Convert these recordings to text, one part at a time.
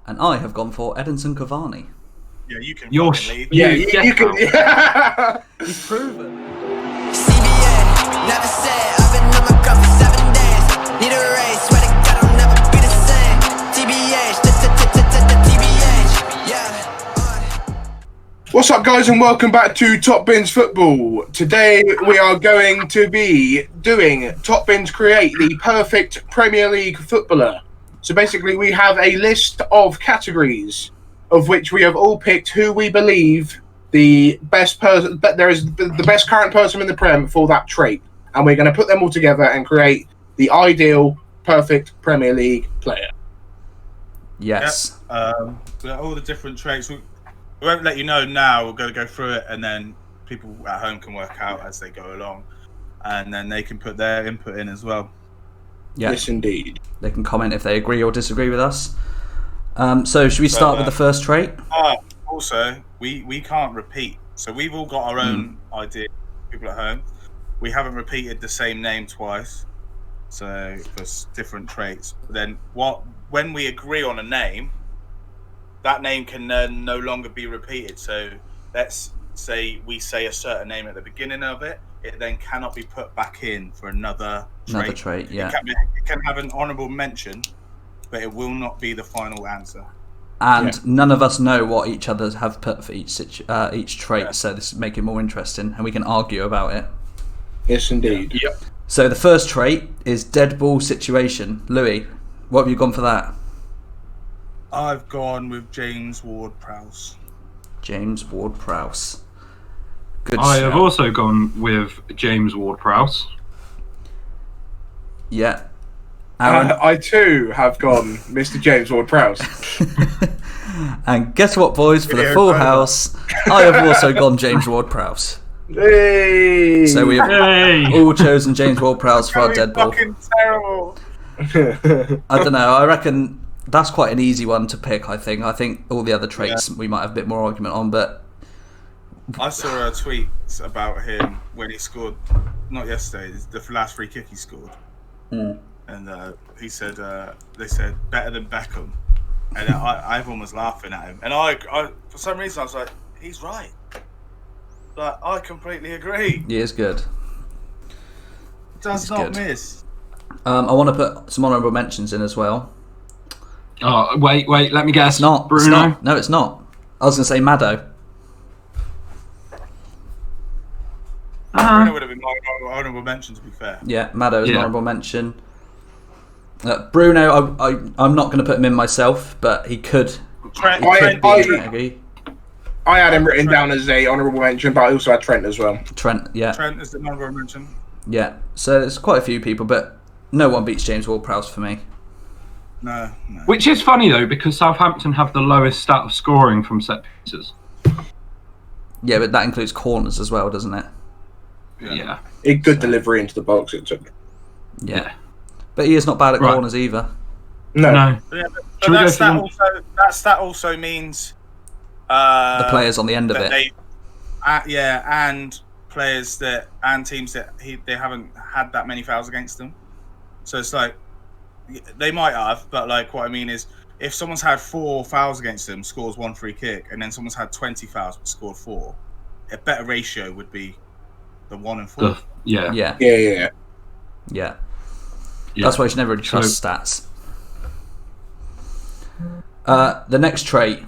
And I have gone for Edinson Cavani. Yeah, you can fucking lead. Yeah, you can. Yeah. He's proven. CBA, never said I've been on my cup for 7 days. Need a race, swear to God I'll never be the same. TBH, TBH, yeah. What's up, guys, and welcome back to Top Bins Football. Today we are going to be doing Top Bins Create the Perfect Premier League Footballer. So basically, we have a list of categories of which we have all picked who we believe the best person, but there is the best current person in the Prem for that trait, and we're going to put them all together and create the ideal perfect Premier League player. Yes. Yep. All the different traits. We won't let you know now. We're going to go through it, and then people at home can work out as they go along, and then they can put their input in as well. Yeah. Yes, indeed. They can comment if they agree or disagree with us. So should we start with the first trait? Also, we can't repeat. So we've all got our own idea, people at home. We haven't repeated the same name twice. So for different traits. Then when we agree on a name, that name can then no longer be repeated. So let's say we say a certain name at the beginning of it. It then cannot be put back in for another trait. Another trait, yeah. It can have an honourable mention, but it will not be the final answer. And none of us know what each other have put for each trait, so this will make it more interesting, and we can argue about it. Yes, indeed. Yeah. Yep. So the first trait is dead ball situation. Louis, what have you gone for that? I've gone with James Ward-Prowse. James Ward-Prowse. Good I shout. have also gone with James Ward-Prowse. Yeah. Aaron? I too have gone Mr. James Ward-Prowse. And guess what, boys? For the full house, I have also gone James Ward-Prowse. Hey! So we have Hey! all chosen James Ward-Prowse for our dead ball. Fucking terrible. I don't know. I reckon that's quite an easy one to pick. I think all the other traits we might have a bit more argument on, but I saw a tweet about him when he scored, not yesterday, the last free kick he scored. And he said, they said, better than Beckham. And everyone was laughing at him. And I for some reason, I was like, he's right. But I completely agree. he is good. Does He's not good. miss. I want to put some honourable mentions in as well. Oh, wait, let me guess. It's not. Bruno? It's not. No, it's not. I was going to say Maddo. Bruno would have been my honourable mention, to be fair. Yeah, Maddo is an Yeah. honourable mention. Bruno, I'm not going to put him in myself, but he could. Trent, He could be in the Trent, category. I had him written down as a honourable mention, but I also had Trent as well. Trent, yeah. Trent is the honourable mention. Yeah, so there's quite a few people, but no one beats James Ward-Prowse for me. No. Which is funny, though, because Southampton have the lowest stat of scoring from set pieces. Yeah, but that includes corners as well, doesn't it? Yeah. A good delivery into the box, etc. Yeah. But he is not bad at Right. corners either. No. No. Yeah, Should we go that stat also means The players on the end of it. they, and players and teams that they haven't had that many fouls against them. So it's like they might have, but like what I mean is, if someone's had 4 fouls against them, scores 1 free kick, and then someone's had 20 fouls but scored 4, a better ratio would be the 1 and 4. Yeah. Yeah. Yeah. Yeah. That's why you should never really trust stats. The next trait,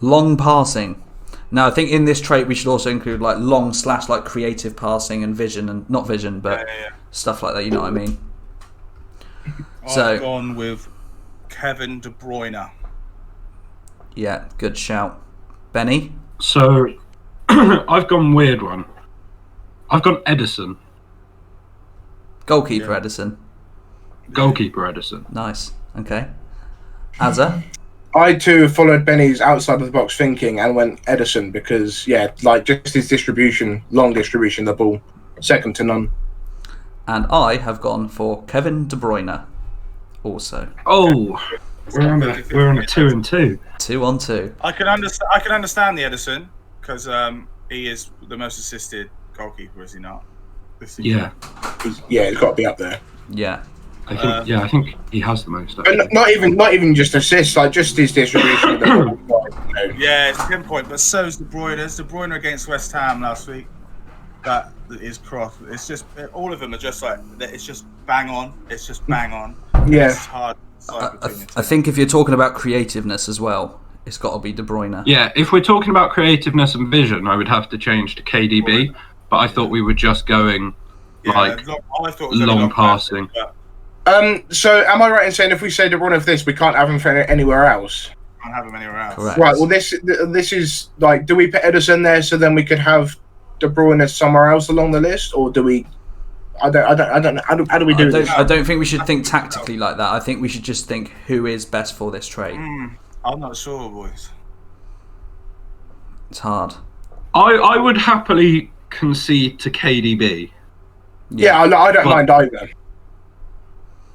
long passing. Now, I think in this trait we should also include like long / like creative passing and vision, and not vision, but stuff like that. You know what I mean? I've gone with Kevin De Bruyne. Yeah, good shout, Benny. So, I've gone weird one. I've gone Edison. Goalkeeper Edison. Goalkeeper Edison. Nice. Okay. Azza. I too followed Benny's outside of the box thinking and went Edison because, like just his distribution, long distribution, the ball, second to none. And I have gone for Kevin De Bruyne. Also. Oh, we're on a 2 and 2. 2 on 2. I can understand the Edison because he is the most assisted goalkeeper, is he not? Yeah. He's got to be up there. Yeah. I think he has the most. But not even just assists, like just his distribution of the ball. Yeah, it's pinpoint, but so's De Bruyne's. De Bruyne against West Ham last week. That is cross. It's just all of them are just like it's just bang on. It's just bang on. Yeah. It's hard. I think if you're talking about creativeness as well, it's got to be De Bruyne. Yeah, if we're talking about creativeness and vision, I would have to change to KDB. But I thought we were just going I thought it was only long passing. but So am I right in saying if we say De Bruyne for this, we can't have him for anywhere else? can't have him anywhere else. Correct. Right. Well, this is like, do we put Edison there so then we could have De Bruyne somewhere else along the list, or do we? I don't know. How do we do this? I don't think we should think tactically like that. I think we should just think who is best for this trait. I'm not sure, boys. It's hard. I would happily concede to KDB. Yeah, I don't mind either.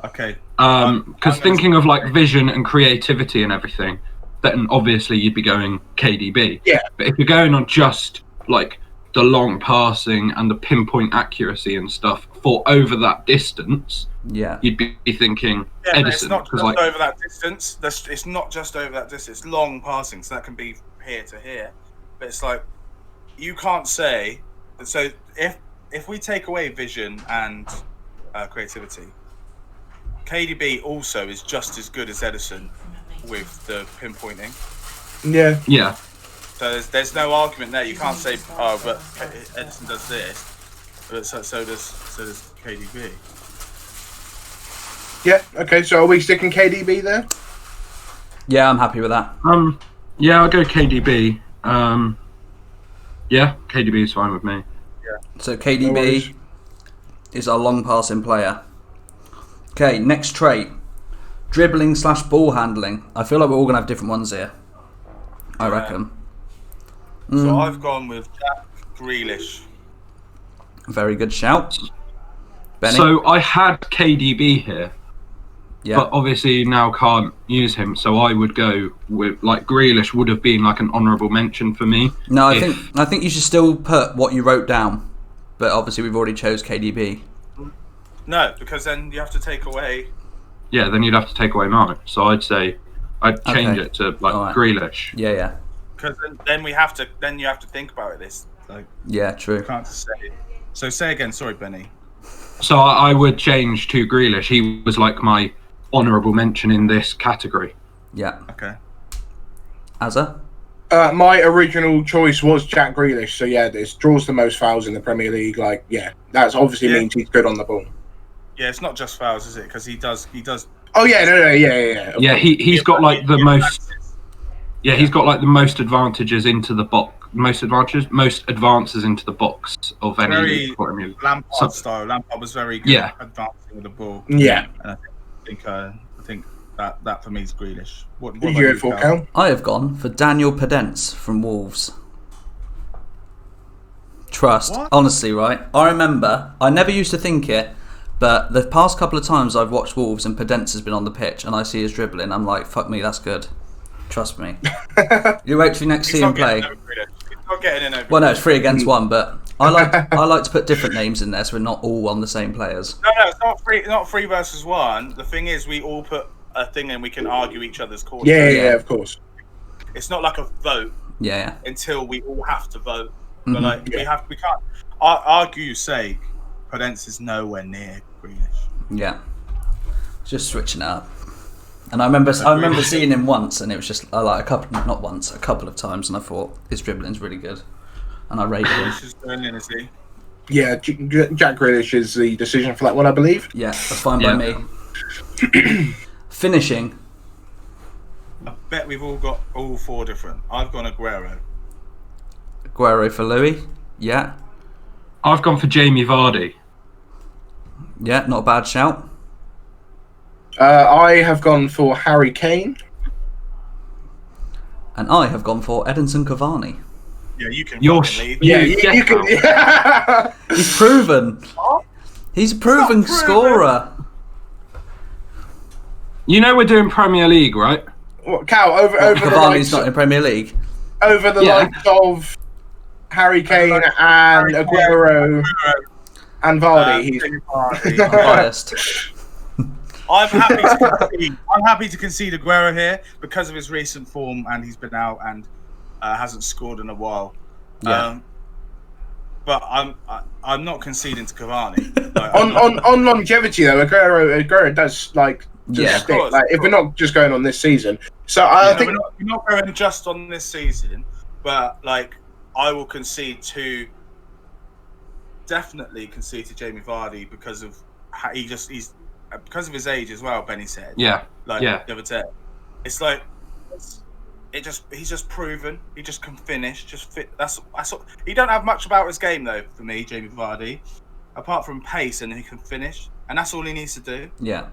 Okay. Because thinking of like vision and creativity and everything, then obviously you'd be going KDB. Yeah. But if you're going on just like the long passing and the pinpoint accuracy and stuff for over that distance, Yeah. you'd be thinking Yeah, but it's Edison. not just 'cause, like, over that distance. It's not just over that distance. It's long passing, so that can be here to here. But it's like you can't say. So if we take away vision and creativity, KDB also is just as good as Edison with the pinpointing. Yeah. yeah. So there's no argument there. You can't say, oh, but Edison does this, but so does KDB. Yeah. Okay. So are we sticking KDB there? Yeah, I'm happy with that. Yeah, I'll go KDB. Yeah, KDB is fine with me. So No worries. KDB is our long passing player. Okay, next trait. Dribbling / ball handling. I feel like we're all going to have different ones here. I reckon. So I've gone with Jack Grealish. Very good shout. Benny? So I had KDB here, yeah. but obviously now can't use him. So I would go with like Grealish would have been like an honourable mention for me. No, I think you should still put what you wrote down. But obviously we've already chose KDB. No, because then you have to take away. Yeah, then you'd have to take away mine. So I'd say I'd change Okay. it to like Alright. Grealish. Yeah, yeah. Because then we have to. Then you have to think about it. This like Yeah, true. you can't just say. So say again. Sorry, Benny. So I would change to Grealish. He was like my honourable mention in this category. Yeah. Okay. Azza? My original choice was Jack Grealish. So yeah, this draws the most fouls in the Premier League. Like, yeah, that's obviously Yeah. means he's good on the ball. Yeah, it's not just fouls, is it? Because he does. Oh yeah, no, yeah. Yeah, he's got like the Yeah, most. Yeah, he's got like the most advantages into the box. Most advances into the box of any Very league for him. Lampard style. Lampard was very good Yeah. at advancing with the ball. Yeah. And I think that for me is Grealish. What Who did about you go for, Cal? Cal? I have gone for Daniel Pedence from Wolves. Trust. What? Honestly, right? I remember, I never used to think it, but the past couple of times I've watched Wolves and Pedence has been on the pitch and I see his dribbling, I'm like, fuck me, that's good. Trust me. You wait till you next see him play. He's not getting in over Well, no, it's 3 against 1, but I like to put different names in there so we're not all on the same players. No, it's not three versus one. The thing is, we all put a thing and we can argue each other's causes. Yeah, of course. It's not like a vote Yeah. until we all have to vote. Mhm. But like we can't argue's sake. Podence is nowhere near Grealish. Yeah. Just switching it up. And I remember seeing him once, and it was just like a couple of times, and I thought his dribbling's really good, and I rated him. Grealish is brilliant, is he? Yeah, Jack Grealish is the decision for that one, I believe. Yeah, that's fine by me. Finishing. I bet we've all got all 4 different. I've gone Aguero. Aguero for Louis. Yeah. I've gone for Jamie Vardy. Yeah, not a bad shout. I have gone for Harry Kane. And I have gone for Edinson Cavani. Yeah, you can You're fucking leave. Yeah, You get you can. out. Yeah. He's proven. He's a proven Not proven. scorer. You know we're doing Premier League, right? What, Cal, over the Cavani's likes, not in Premier League. over the Yeah. likes of Harry Kane and Aguero and Vardy. He's Vardy. I'm biased. I'm happy to concede. I'm happy to concede Aguero here because of his recent form, and he's been out and hasn't scored in a while. Yeah. But I'm not conceding to Cavani. Like, on longevity though, Aguero does like just Yeah. stick. Of course, Like of if we're course. not just going on this season, so I No, think we're not going just on this season, but like I will concede to definitely concede to Jamie Vardy because of how he's because of his age as well. Benny said, Yeah. like Yeah. the other day, it's like he's just proven he just can finish, just fit. That's what, he don't have much about his game though for me, Jamie Vardy, apart from pace, and he can finish, and that's all he needs to do. Yeah.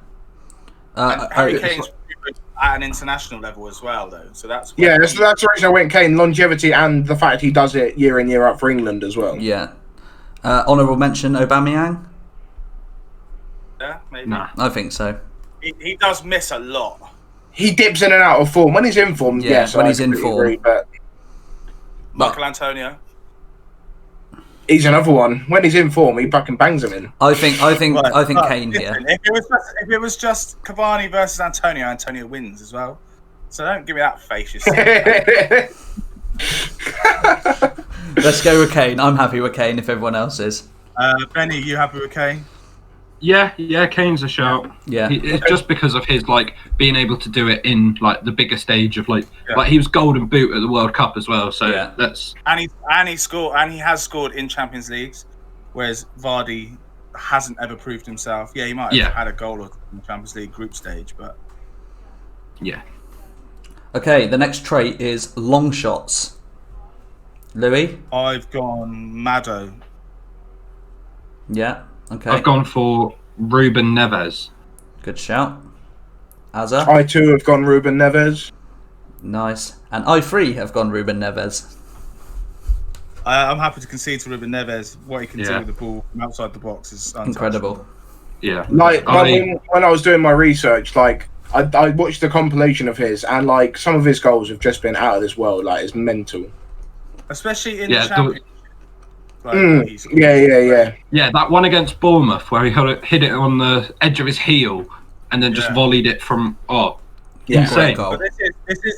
And Harry Kane's at an international level as well, though. So that's yeah, that's the reason I went Kane. Longevity and the fact he does it year in year out for England as well. Yeah. Honourable mention, Aubameyang? Yeah, maybe. Nah. I think so. He does miss a lot. He dips in and out of form. When he's in form, Yeah, yes, when I he's in completely form. agree, but Michael Antonio. he's another one. When he's in form, he fucking bangs him in. I think But Kane here. listen, if it was just Cavani versus Antonio, Antonio wins as well. So don't give me that face. You see. Let's go with Kane. I'm happy with Kane if everyone else is. Benny, you happy with Kane? Yeah, Kane's a shout. Yeah. It's just because of his like being able to do it in like the bigger stage of like Yeah. he was Golden Boot at the World Cup as well. So Yeah. that's And he has scored in Champions Leagues, whereas Vardy hasn't ever proved himself. Yeah, he might have had a goal or two in the Champions League group stage, but yeah. Okay, the next trait is long shots. Louis? I've gone Maddo. Yeah. Okay. I've gone for Ruben Neves. Good shout. Azza? I too have gone Ruben Neves. Nice. And I three have gone Ruben Neves. I'm happy to concede to Ruben Neves. What he can do Yeah. with the ball from outside the box is untouchable. Incredible. Yeah. Like when I was doing my research, like I watched the compilation of his, and like some of his goals have just been out of this world. Like it's mental. Especially in Yeah, the Championship. Yeah. Yeah, that one against Bournemouth where he hit it on the edge of his heel and then just volleyed it from Yeah. insane. Great goal. But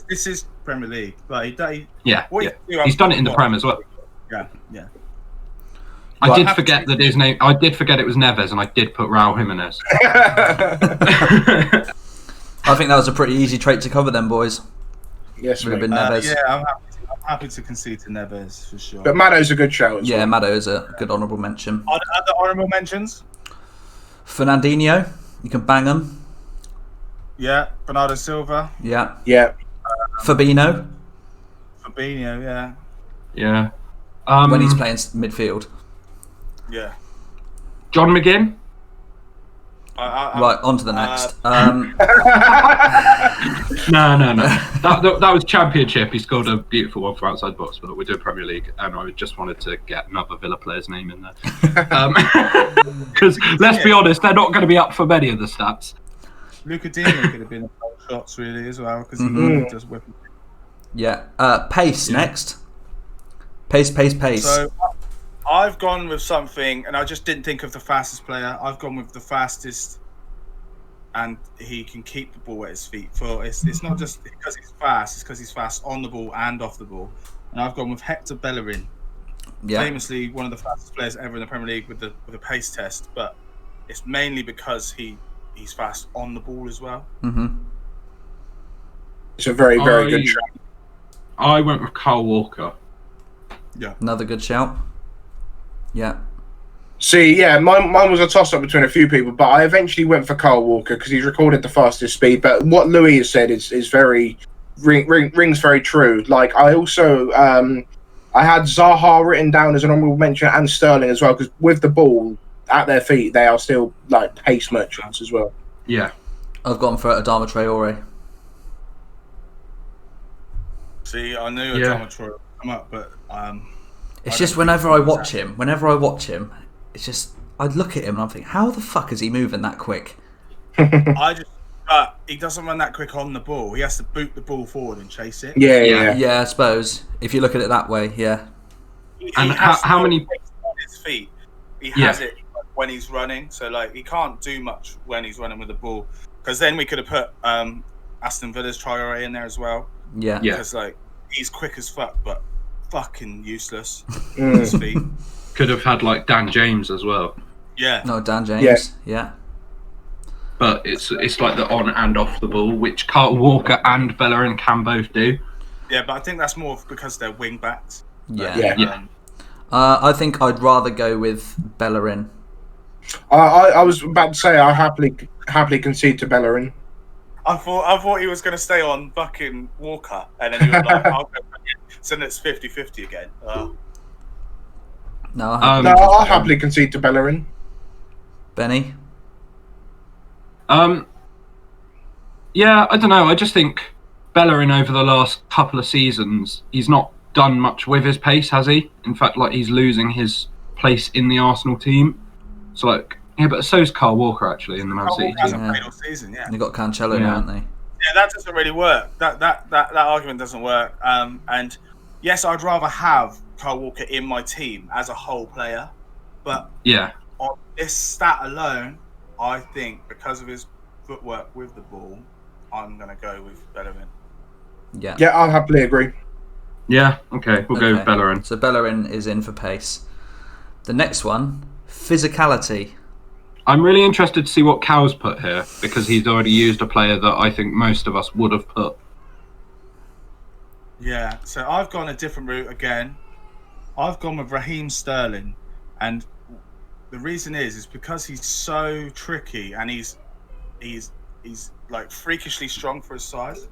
this is Premier League. Like Yeah, what yeah. he can do He's done it in the outside Prem as well. box. Yeah. I Right. did forget that his name. I did forget it was Neves, and I did put Raul Jimenez. I think that was a pretty easy trait to cover then, boys. Yes, mate. Ruben Neves. Yeah, I'm happy to concede to Neves for sure. But Maddo's a good shout as Yeah, well. Maddo is a good honourable mention. Other honourable mentions? Fernandinho, you can bang him. Yeah, Bernardo Silva, Yeah. Yeah. Fabinho, Fabinho, yeah. Yeah. when he's playing midfield. Yeah. John McGinn. Right, on to the next. No. That was Championship. He scored a beautiful one for outside box, but we're doing Premier League, and I just wanted to get another Villa player's name in there. Because let's be honest, they're not going to be up for many of the stats. Luca Dino could have been a couple shots really as well because he does whip. Yeah. Pace next. Pace. So I've gone with something, and I just didn't think of the fastest player. I've gone with the fastest, and he can keep the ball at his feet. It's not just because he's fast; it's because he's fast on the ball and off the ball. And I've gone with Hector Bellerin, Yeah. famously one of the fastest players ever in the Premier League with the pace test. But it's mainly because he's fast on the ball as well. Mm-hmm. It's a very, very good shout. I went with Kyle Walker. Yeah. Another good shout. Yeah. See, yeah, mine was a toss-up between a few people, but I eventually went for Kyle Walker because he's recorded the fastest speed. But what Louis has said is very rings very true. Like I also I had Zaha written down as an honourable mention and Sterling as well because with the ball at their feet, they are still like pace merchants as well. Yeah. I've gone for Adama Traore. See, I knew Yeah. Adama Traore would come up, but It's just whenever I watch him, it's just I look at him and I'm thinking, how the fuck is he moving that quick? He doesn't run that quick on the ball. He has to boot the ball forward and chase it. Yeah. Yeah, I suppose if you look at it that way, yeah. He And has how no many- pace on his feet? He has it when he's running. So like he can't do much when he's running with the ball. Because then we could have put Aston Villa's Traore in there as well. Yeah. Because like he's quick as fuck, but fucking useless with his feet. Could have had like Dan James as well. Yeah. No, Dan James. Yeah. But it's like the on and off the ball, which Carl Walker and Bellerin can both do. Yeah, but I think that's more because they're wing backs. Yeah. I think I'd rather go with Bellerin. I was about to say I happily concede to Bellerin. I thought he was going to stay on fucking Walker, and then you were like, "I'll go." So it's 50-50 again. No, I'll happily concede to Bellerin. Benny. Yeah, I don't know. I just think Bellerin over the last couple of seasons, he's not done much with his pace, has he? In fact, like he's losing his place in the Arsenal team. So like, yeah, but so's Carl Walker actually in the Man City team. Hasn't played all season, yeah. They got Cancelo now, haven't they? Yeah, that doesn't really work. That argument doesn't work. And yes, I'd rather have Carl Walker in my team as a whole player, but yeah, on this stat alone, I think because of his footwork with the ball, I'm gonna go with Bellerin. Yeah. Yeah, I'll happily agree. Yeah, okay, we'll go with Bellerin. So Bellerin is in for pace. The next one, physicality. I'm really interested to see what Cal's put here, because he's already used a player that I think most of us would have put. Yeah, so I've gone a different route again. I've gone with Raheem Sterling, and the reason is because he's so tricky and he's like freakishly strong for his size.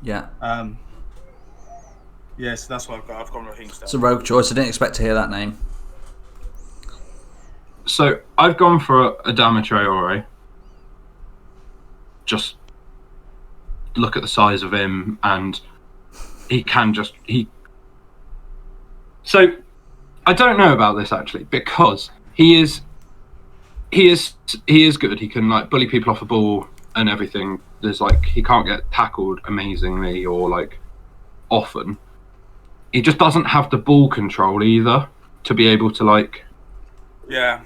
Yeah. Yeah, so that's what I've gone Raheem Sterling. It's a rogue choice. I didn't expect to hear that name. So I've gone for Adama Traore. Just look at the size of him, and he can just So I don't know about this actually, because he is good. He can like bully people off the ball and everything. There's like he can't get tackled amazingly or like often. He just doesn't have the ball control either to be able to like. Yeah.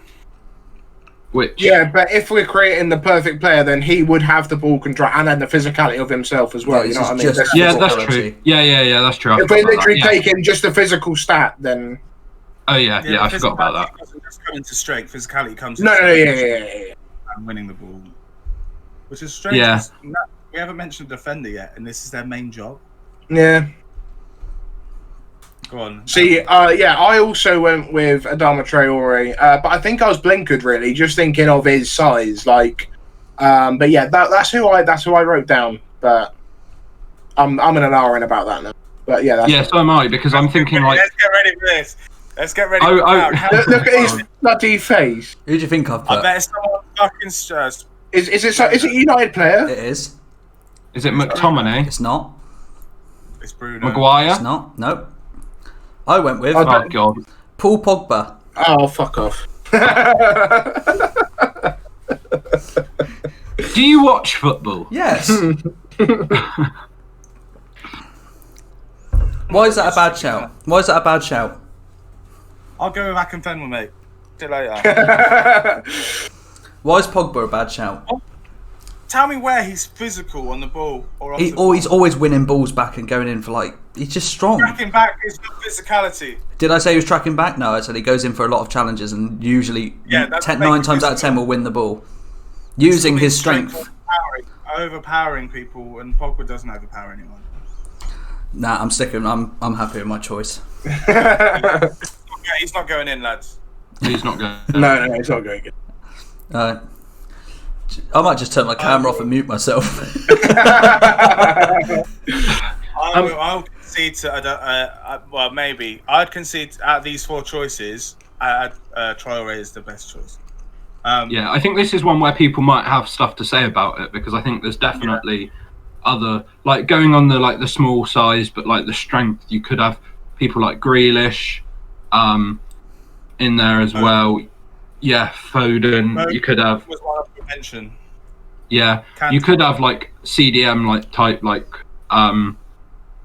Yeah, but if we're creating the perfect player, then he would have the ball control and then the physicality of himself as well. Yeah, you know what I mean? just- Yeah, that's physicality. true. Yeah, that's true. I If forgot we're about literally that. Yeah. taking just the physical stat, then Oh yeah, I forgot about that. Physicality doesn't just come into strength. Physicality comes. no, into yeah. and winning the ball, which is strange. Yeah. 'Cause we haven't mentioned defender yet, and this is their main job. Yeah. Go on. See, I also went with Adama Traore, but I think I was blinkered really, just thinking of his size. Like, but yeah, that's who I wrote down. But I'm in an R in about that now. But yeah, that's So am I, because I'm thinking like. Let's get ready for this. Let's get ready. Look at his bloody face. Who do you think I've I put? bet it's someone fucking stressed. Is it a United player? It is. Is it McTominay? It's not. It's Bruno. Maguire? It's not. Nope. I went with Oh, Oh god. Paul Pogba. Oh, fuck off. Do you watch football? Yes. Why is that a bad shout? Why is that a bad shout? I'll go with Akinfenwa, mate. See you later. Why is Pogba a bad shout? Tell me where he's physical on the ball or off He's the ball. always winning balls back and going in for like. He's just strong. Tracking back is not physicality. Did I say he was tracking back? No, I said he goes in for a lot of challenges and usually Yeah, that's 9 times out of 10 will win the ball. Using his strength. Overpowering people, and Pogba doesn't overpower anyone. Nah, I'm sticking. I'm happy with my choice. Yeah, he's not going in, lads. He's not going. No, it's not going good. I might just turn my camera off and mute myself. I'll concede to. Well, maybe I'd concede out of these four choices. Traore is the best choice. Yeah, I think this is one where people might have stuff to say about it, because I think there's definitely other, like going on the small size, but like the strength. You could have people like Grealish, in there as well. Yeah, Foden. You could have. Was one I mentioned. Yeah, Can't- you could have like CDM like type like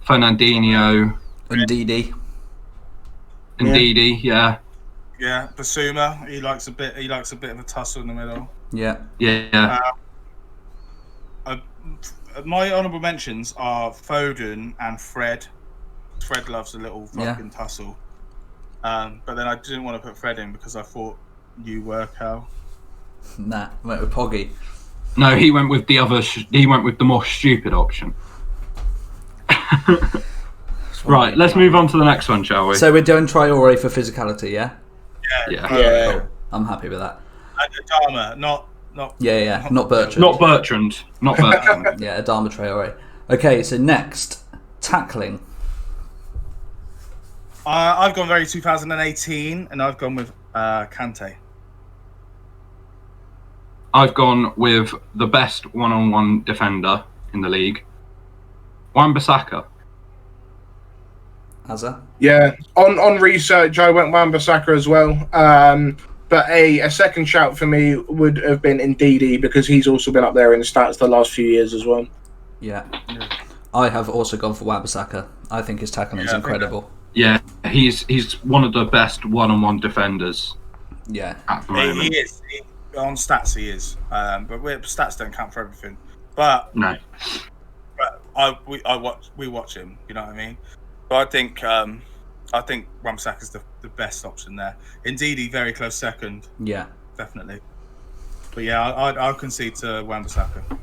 Fernandinho, Ndidi. Ndidi. Yeah. Yeah, Basuma. He likes a bit of a tussle in the middle. Yeah. Yeah. My honourable mentions are Foden and Fred. Fred loves a little fucking tussle. But then I didn't want to put Fred in because I thought you were Cal. Nah, went with Poggy. No, he went with the other. He went with the more stupid option. Right, let's move on to the next one, shall we? So we're doing Traore for physicality, yeah? Yeah. Cool. I'm happy with that. And Adama, not Not Bertrand. Not Bertrand. Not Bertrand. Yeah, Adama Traore. Okay, so next, tackling. I've gone very 2018, and I've gone with Kante. I've gone with the best one-on-one defender in the league, Wan-Bissaka. Azza? Yeah, on research, I went Wan-Bissaka as well. But a second shout for me would have been Ndidi because he's also been up there in the stats the last few years as well. Yeah. I have also gone for Wan-Bissaka. I think his tackling is incredible. Yeah, he's one of the best one-on-one defenders. Yeah. At the moment. He is. On stats, he is. But stats don't count for everything. But No. we watch him. You know what I mean? But I think Wan-Bissaka is the best option there. Indeed, very close second. Yeah. Definitely. But yeah, I'll concede to Wan-Bissaka.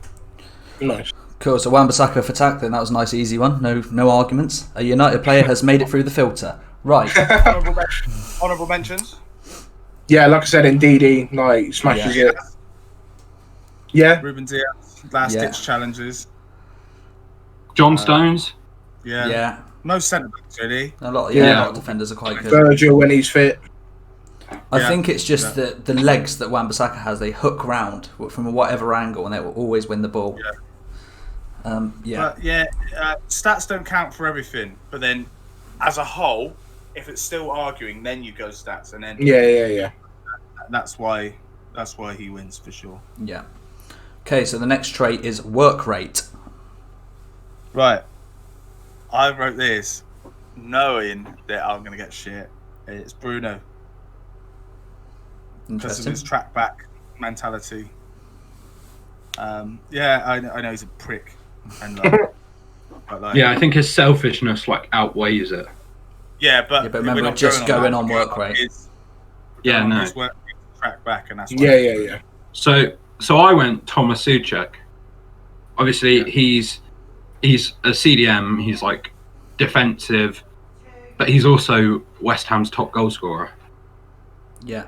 Nice. Cool, so Wan-Bissaka for tackling, that was a nice easy one. No arguments. A United player has made it through the filter. Right. Honourable mentions? Yeah, like I said, Ndidi like smashes it. Yeah. Ruben Diaz, last ditch challenges. John Stones. Yeah. Most centre backs really. A lot of defenders are quite good. Virgil when he's fit. I think it's just the legs that Wan-Bissaka has, they hook round from whatever angle and they will always win the ball. Stats don't count for everything, but then as a whole, if it's still arguing, then you go stats, and then Yeah. That's why he wins for sure. Yeah. Okay, so the next trait is work rate. Right. I wrote this knowing that I'm going to get shit. It's Bruno. Because of his track back mentality. I know he's a prick. And I think his selfishness outweighs it. Yeah, but remember, we're just going on work rate. His work track back, and that's Yeah. So I went Thomas Souček. Obviously, he's a CDM. He's defensive, but he's also West Ham's top goal scorer. Yeah.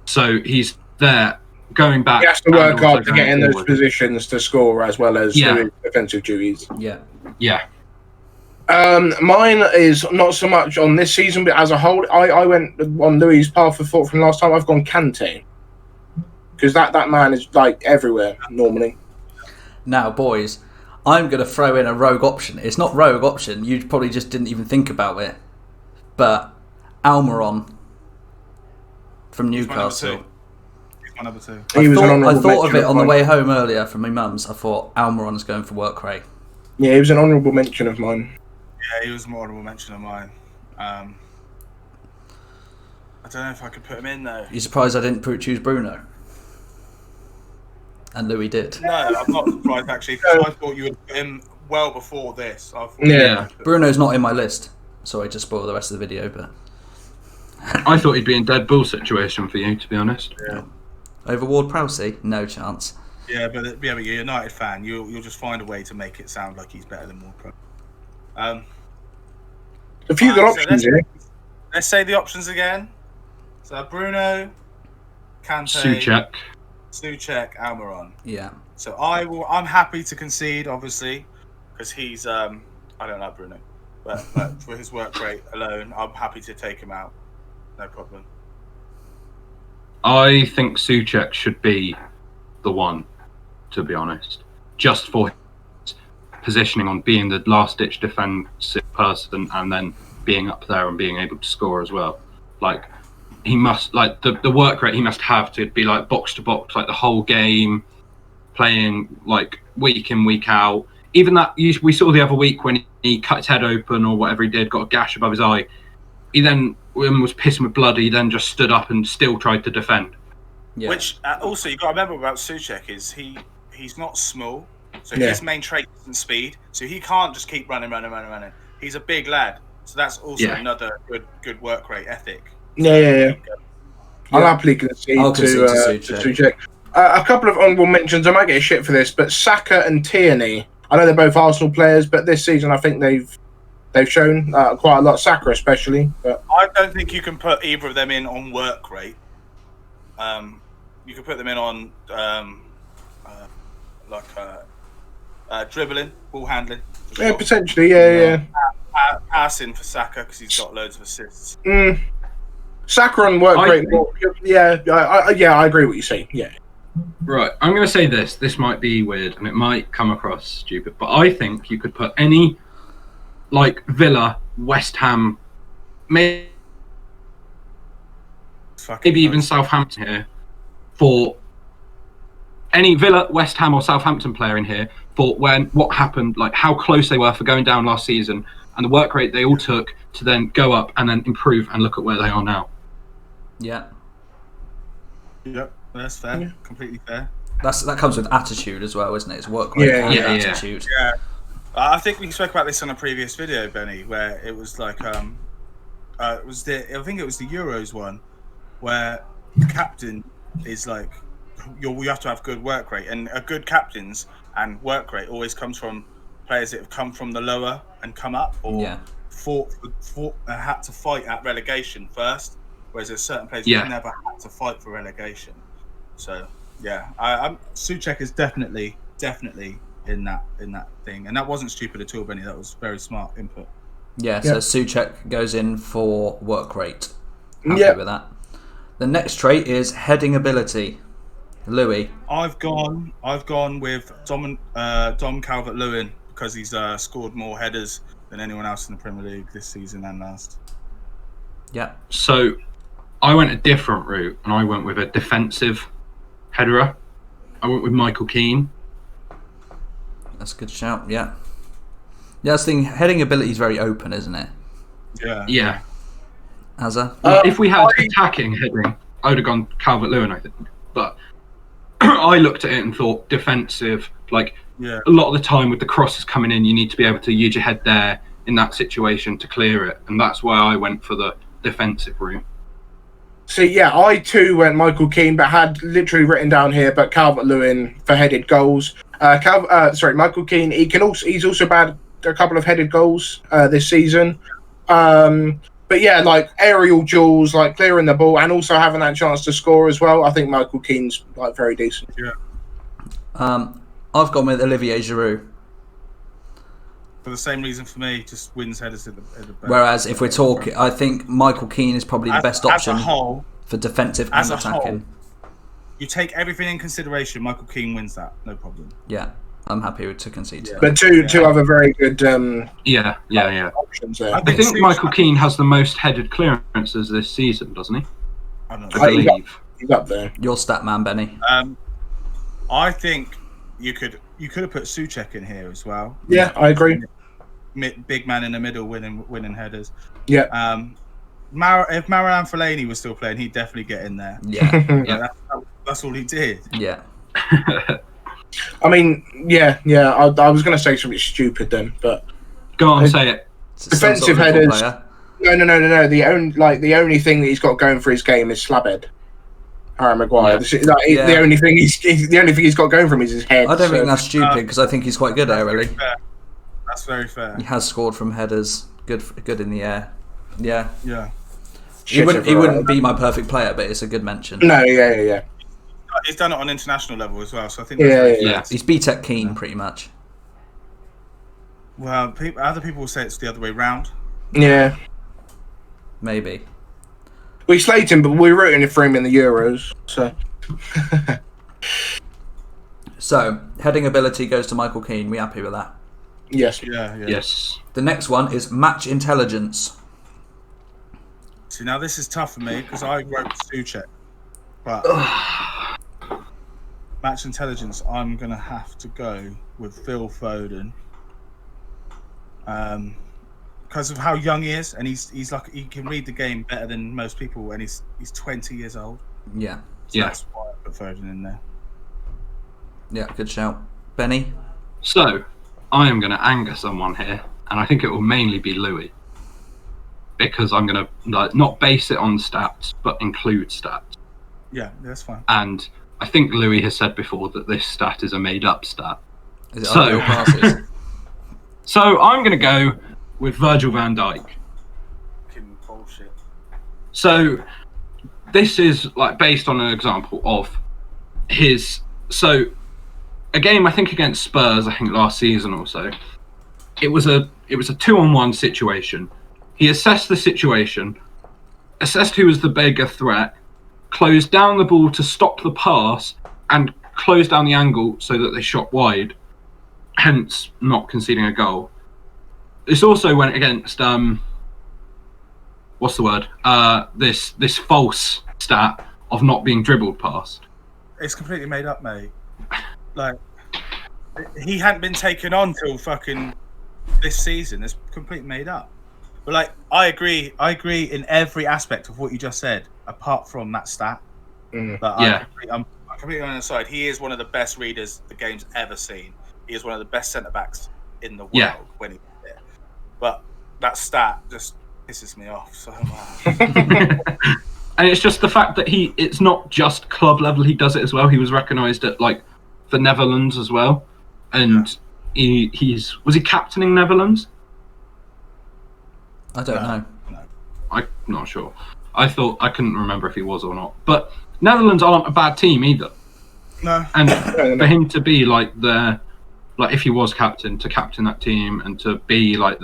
So he's there going back. He has to work hard to get in those positions to score as well as doing defensive duties. Yeah. Yeah. Mine is not so much on this season, but as a whole, I went on Louis' path of thought from last time. I've gone Kante because that man is everywhere normally. Now, boys, I'm going to throw in a rogue option. It's not rogue option. You probably just didn't even think about it. But Almiron from Newcastle. He's my number two. I thought of it on the way home earlier from my mum's. I thought Almiron's going for work rate. Yeah, he was an honourable mention of mine. Yeah, he was an honourable mention of mine. I don't know if I could put him in though. You surprised I didn't choose Bruno? And Louis did. No, I'm not surprised actually, because I thought you would put him well before this. Bruno's not in my list. Sorry to spoil the rest of the video, but I thought he'd be in dead bull situation for you, to be honest. Yeah. Over Ward-Prowse? No chance. Yeah, but you're a United fan. You'll just find a way to make it sound like he's better than Ward-Prowse. A few good options here. Let's say the options again. So Bruno, Kante, Souček, Almiron. Yeah. So I'm happy to concede, obviously, because he's I don't like Bruno, but for his work rate alone, I'm happy to take him out. No problem. I think Souček should be the one, to be honest, just for his positioning on being the last-ditch defensive person and then being up there and being able to score as well. He must the work rate he must have to be box to box the whole game, playing week in week out. Even that we saw the other week when he cut his head open or whatever he did, got a gash above his eye. He then was pissing with blood, he then just stood up and still tried to defend. Yeah. Which also you got to remember about Souček is he's not small, so Yeah. his main trait isn't speed, so he can't just keep running. He's a big lad, so that's also another good work rate ethic. Yeah. I'll happily concede I'll to concede to Souček. A couple of honourable mentions. I might get shit for this, but Saka and Tierney. I know they're both Arsenal players, but this season I think they've shown quite a lot. Saka especially. But I don't think you can put either of them in on work rate. You can put them in on dribbling, ball handling. For yeah, sure. potentially, yeah. Passing for Saka because he's got loads of assists. Saka on work rate. I agree with what you say. Yeah. Right, I'm going to say this. This might be weird and it might come across stupid, but I think you could put any, like Villa, West Ham, maybe even Southampton here, for any Villa, West Ham, or Southampton player in here for what happened, like how close they were for going down last season, and the work rate they all took to then go up and then improve and look at where they are now. Yeah. Yep, that's fair. Yeah. Completely fair. That comes with attitude as well, isn't it? It's work rate and attitude. Yeah. I think we spoke about this on a previous video, Benny, where it was like I think it was the Euros one, where the captain is like, you have to have good work rate, and a good captain's and work rate always comes from players that have come from the lower and come up, or had to fight at relegation first, whereas there's certain players who never had to fight for relegation. So I'm Souček is definitely in that thing, and that wasn't stupid at all, Benny. That was very smart input. Yeah, so Souček goes in for work rate. Happy with that. The next trait is heading ability. Louis. I've gone with Dom Calvert-Lewin because he's scored more headers than anyone else in the Premier League this season and last. Yeah. So I went a different route and I went with a defensive headerer. I went with Michael Keane. That's a good shout, yeah. Yeah, I think heading ability is very open, isn't it? Yeah. Azza? If we had attacking heading, I would have gone Calvert-Lewin, I think. But I looked at it and thought defensive, a lot of the time with the crosses coming in, you need to be able to use your head there in that situation to clear it. And that's why I went for the defensive route. See, I too went Michael Keane, but had literally written down here, but Calvert-Lewin for headed goals. Michael Keane, he's also had a couple of headed goals this season. But like aerial duels, like clearing the ball and also having that chance to score as well. I think Michael Keane's very decent. Yeah. I've gone with Olivier Giroud. For the same reason for me, just wins headers at the back. Whereas if we're talking, I think Michael Keane is probably the best option for defensive and attacking. You take everything in consideration, Michael Keane wins that, no problem. Yeah, I'm happy to concede to that. But two other very good options there. I think Michael Keane has the most headed clearances this season, doesn't he? I don't know. I believe. He's up there. Your stat man, Benny. I think you could have put Souček in here as well. Yeah, I agree. Big man in the middle, winning headers. Yeah. If Marouane Fellaini was still playing, he'd definitely get in there. Yeah. That's all he did. Yeah. I mean, I was going to say something stupid then, but go on, say it. Defensive headers. No. The only thing that he's got going for his game is slabhead. Harry Maguire. Yeah. The only thing he's got going for him is his head. I don't think that's stupid because I think he's quite good aerially. That's very fair. He has scored from headers. Good in the air. Yeah. Yeah. He wouldn't be my perfect player, but it's a good mention. No, yeah. He's done it on international level as well, so I think. He's BTEC Keane pretty much. Well, other people will say it's the other way round. Yeah. Maybe. We slayed him, but we're rooting for him in the Euros. So. So heading ability goes to Michael Keane. We happy with that? Yes. Yeah. Yes. The next one is match intelligence. See, now this is tough for me because I wrote Souček, but match intelligence, I'm gonna have to go with Phil Foden. because of how young he is, and he's like he can read the game better than most people, and he's 20 years old. Yeah. So that's why I put Foden in there. Yeah, good shout. Benny? So, I am going to anger someone here, and I think it will mainly be Louis. Because I'm going to not base it on stats, but include stats. Yeah, that's fine. And I think Louis has said before that this stat is a made-up stat. Is it ideal passes? So I'm going to go with Virgil van Dijk. Fucking bullshit. So this is like based on an example of his. So a game I think against Spurs, I think last season or so. It was a 2-on-1 situation. He assessed the situation, assessed who was the bigger threat, closed down the ball to stop the pass, and closed down the angle so that they shot wide, hence not conceding a goal. This also went against what's the word? This false stat of not being dribbled past. It's completely made up, mate. Like he hadn't been taken on till fucking this season. It's completely made up. But like, I agree in every aspect of what you just said, apart from that stat. But I'm completely on the side. He is one of the best readers the game's ever seen. He is one of the best centre backs in the world when he's there. But that stat just pisses me off so much. And it's just the fact that it's not just club level, he does it as well. He was recognised at like the Netherlands as well. And was he captaining Netherlands? I don't know. No. I'm not sure. I couldn't remember if he was or not. But Netherlands aren't a bad team either. No. And for him to be like if he was captain, to captain that team and to be like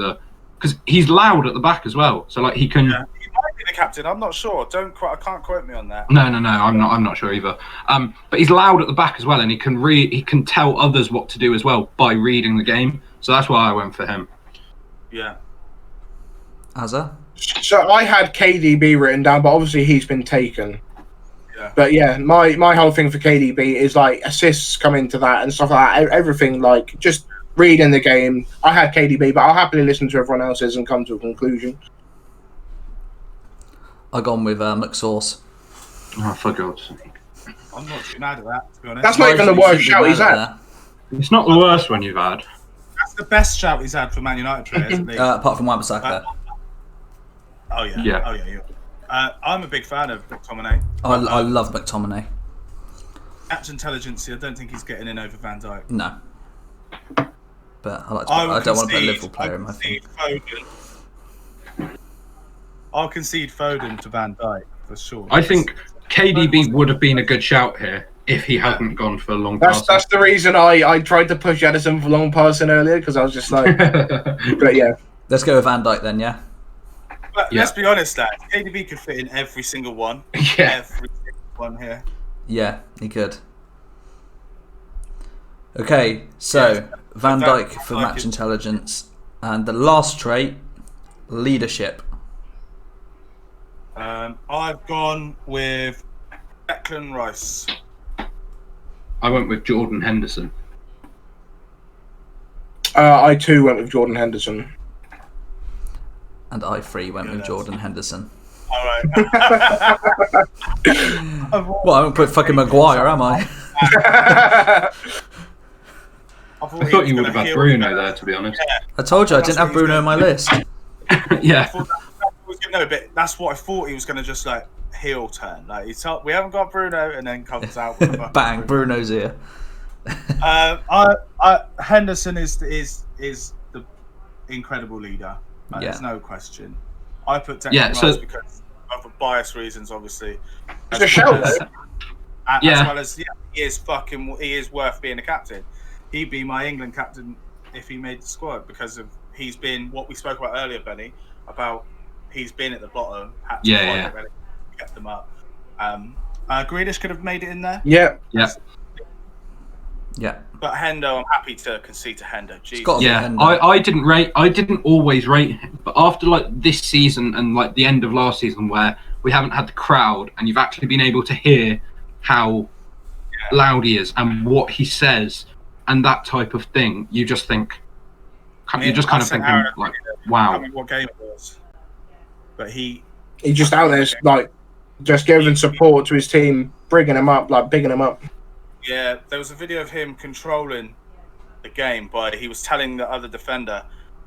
because he's loud at the back as well. So like he can. Yeah. He might be the captain. I'm not sure. I can't quote me on that. No. I'm not sure either. But he's loud at the back as well, and he can tell others what to do as well by reading the game. So that's why I went for him. Yeah. Azza? So I had KDB written down, but obviously he's been taken. Yeah. But yeah, my whole thing for KDB is like assists come into that and stuff like that. Everything like just reading the game. I had KDB, but I'll happily listen to everyone else's and come to a conclusion. I gone with McSauce. Oh, for God's sake. I'm not too mad at that, to be honest. That's not even the worst shout he's had. It's not the worst one you've had. That's the best shout he's had for Man United players. Apart from Wan-Bissaka. Oh yeah. Yeah. Oh yeah. I'm a big fan of McTominay. I love McTominay. Catch intelligence. I don't think he's getting in over Van Dijk. No. But I don't want to put a Liverpool player in my thing. I'll concede Foden to Van Dijk for sure. I think KDB would have been a good shout here if he hadn't gone for a long pass. That's the reason I tried to push Edison for long passing earlier, because I was just like, but yeah. Let's go with Van Dijk then, yeah? But let's be honest, lads. KDB could fit in every single one. Yeah. Every single one here. Yeah, he could. Okay, so Van Dijk for match intelligence. And the last trait, leadership. I've gone with Declan Rice. I went with Jordan Henderson. I too went with Jordan Henderson. And I went with Jordan Henderson. All right. Well, I won't put fucking Maguire, am I? I thought you would have had Bruno there, to be honest. Yeah. I told you I didn't have Bruno on my list. Yeah. No, but that's what I thought he was going to just like heel turn. Like we haven't got Bruno, and then comes out with a Bang, Bruno's here. Henderson is the incredible leader. There's no question. I put Declan Rice because of bias reasons, obviously. It's a shout, though. As well as he is worth being a captain. He'd be my England captain if he made the squad, because of he's been what we spoke about earlier, Benny, about he's been at the bottom, had to get them up. Grealish could have made it in there. Yeah. But Hendo, I'm happy to concede to Hendo. I didn't always rate him, but after like this season and like the end of last season, where we haven't had the crowd and you've actually been able to hear how loud he is and what he says and that type of thing, you just think, you're just kind of thinking like, wow. What game it was, but he's just out there, like, just giving support to his team, bringing him up, like bigging him up. Yeah, there was a video of him controlling the game, but he was telling the other defender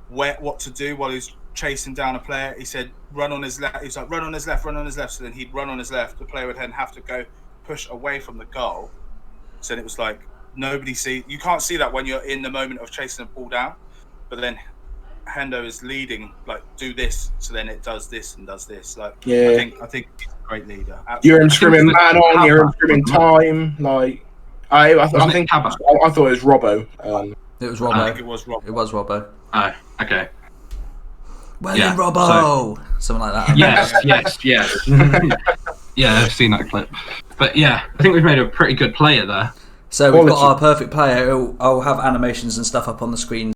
what to do while he's chasing down a player. He said, run on his left. He's like, run on his left, run on his left. So then he'd run on his left. The player would then have to go push away from the goal. So then it was like, you can't see that when you're in the moment of chasing a ball down. But then Hendo is leading, like, do this. So then it does this and does this. Like, yeah. I think he's a great leader. Absolutely. You're him screaming man on, you're him screaming time. Like, I think I thought it was Robbo. It was Robbo. I think it was Robbo. It was Robbo. Oh, okay. Well then, Robbo! Something like that. Yes. Yeah, I've seen that clip. But yeah, I think we've made a pretty good player there. So we've got our perfect player. I'll have animations and stuff up on the screen.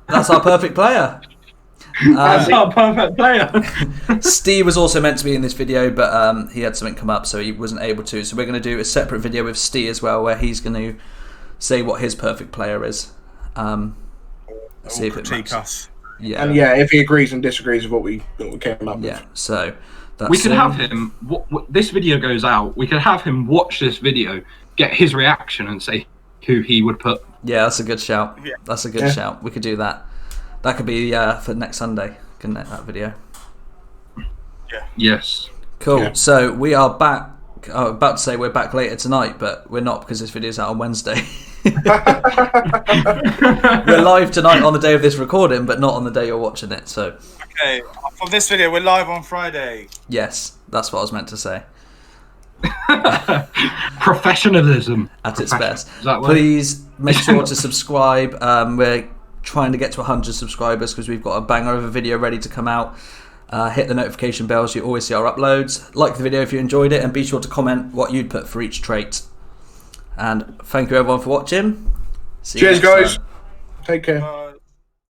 That's our perfect player. That's our perfect player. Steve was also meant to be in this video, but he had something come up, so he wasn't able to. So we're going to do a separate video with Steve as well, where he's going to say what his perfect player is. See if it critique matches. us. Yeah, and if he agrees and disagrees with what we came up with. Yeah, so that's we could have him. This video goes out. We could have him watch this video, get his reaction, and say who he would put. Yeah, that's a good shout. Yeah. That's a good shout. We could do that. That could be for next Sunday, couldn't it? That video. Yeah. Yes. Cool. Yeah. So we are back. I was about to say we're back later tonight, but we're not because this video's out on Wednesday. We're live tonight on the day of this recording, but not on the day you're watching it. So. Okay, for this video, we're live on Friday. Yes, that's what I was meant to say. Professionalism At its best. Is that what- Please make sure to subscribe. We're trying to get to 100 subscribers because we've got a banger of a video ready to come out. Hit the notification bell so you always see our uploads. Like the video if you enjoyed it, and be sure to comment what you'd put for each trait. And thank you everyone for watching. See you Cheers, next guys. time. Take care. Bye.